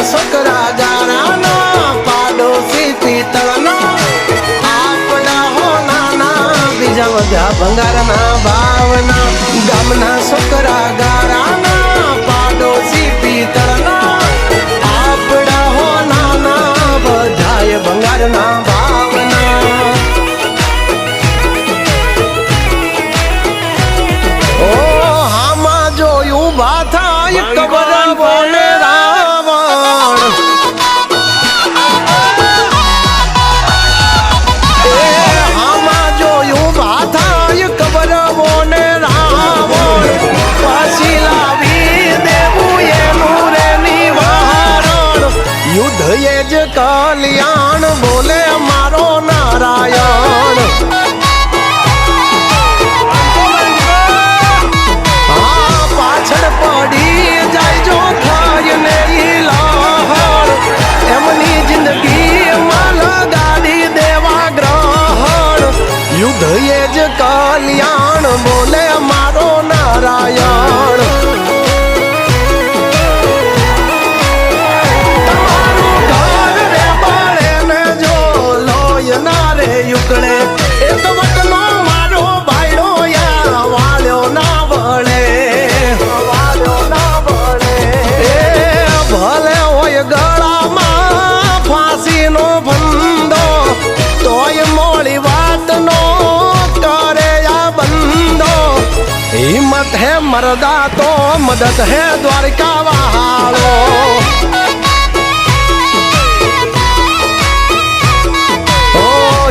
છોકરા ગારાના પાડોશી પિત્તળના આપડા હો નાના બીજા વધ્યા ભંગારના ભાવના ગામના છોકરા ગારાના પાડોશી પિત્તળના આપડા હો નાના બધાય ભંગારના ભાવના ઓ હામાં જોયું બાથાય કબર બોલે રાવણ હામાં જોયું બાથાય કબર બોલે રાવણ પાછી લાવી દેવું એનું રે નિવારણ યુદ્ધ એ જ કલ્યાણ બોલે મારો નારાયણ પડી જાય જો થાય ને લહર એમની જિંદગી માં લગાડી દેવા ગ્રહણ યુદ્ધ એ જ કલ્યાણ બોલે મારો નારાયણ તમારું ઘર રે બળે ને જો લોય ના રે યુકળે એ તો વટનો મારો ભાઈડો યા વાળ્યો ના વળે ભલે હોય ગળામાં ફાંસીનો ફંદો તોય મોડી વાતનો કરે આ બંધો હિંમત હે મરદા તો મદદ હે દ્વારકા વાળો ઓ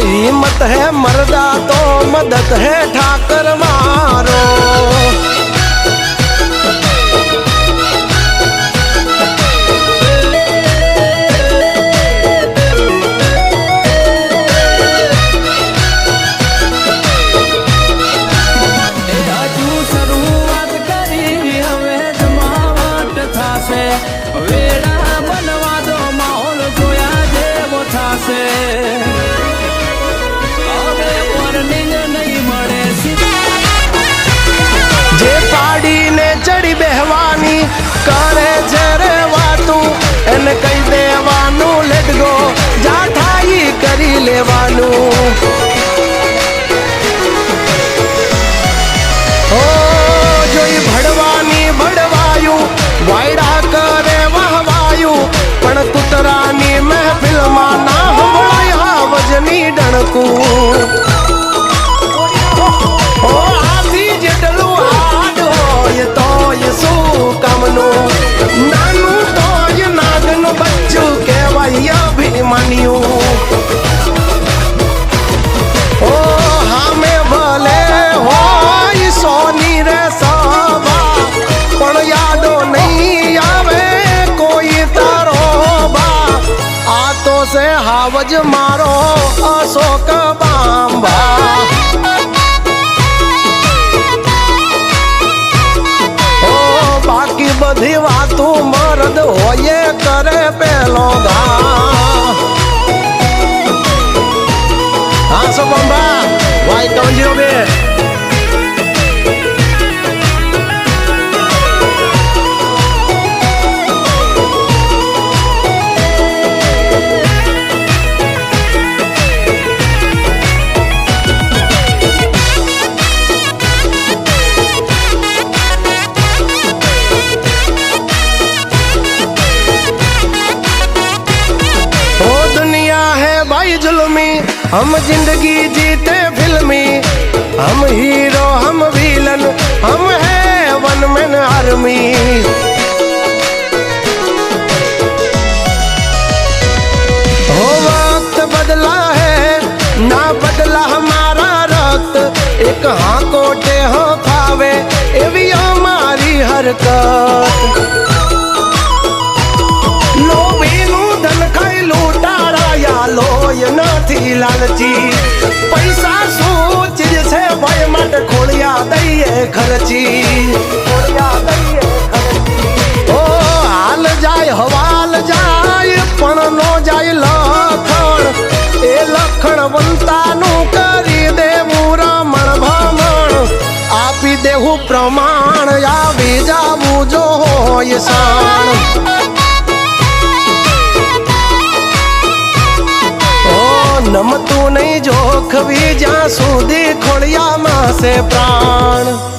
હિંમત હે મરદા તો મદદ હે ઠાકર મારો જે પાડીને ચડી બેહવાની કરે છે રે વાતું એને કહી દેવાનું લેટ ગો જા થાય કરી લેવાનું ઓ જોઈ ભડવાની ભડવાયું વાયડા કરે વહવાયું પણ કૂતરાની મહેફિલમાં ના હંભળાય વજની ડણકું ઓ આથી જેટલું હાડ હોય તોય શું કામનું નાનું તોય નાગનું બચ્ચું કહેવાય અભિમાન્યું ઓ હામે ભલે હોય સોની રે સભા પણ યાદો નહીં આવે કોઈ તારો બા આ તો છે હાવજ મારો અશોક બાંબા બાકી બધી વાતો મરદ હોય કરે પેલો ઘા હા સો બંબા વાય 302 हम जिंदगी जीते फिल्मी हम हीरो हम विलन हम है वन मैन आर्मी हो वक्त बदला है ना बदला हमारा रक्त एक हाँ कोटे हो खावे एवी हमारी हरकत लोभीનું ધન ખાઈ લૂંટારાયા લોય નથી લાલચી પૈસા શું ચીજ છે ભાઈ માટે ખોળિયા દઈએ ખર્ચી ઓ હાલ જાય હવાલ જાય પણ નો જાય લખણ એ લખણ વંતાનું કરી દેવું રમણ ભમણ આપી દેવું પ્રમાણ આવી જાવું જો હોય સાણ ભોગવી જ્યાં સુધી ખોળિયામાં છે પ્રાણ.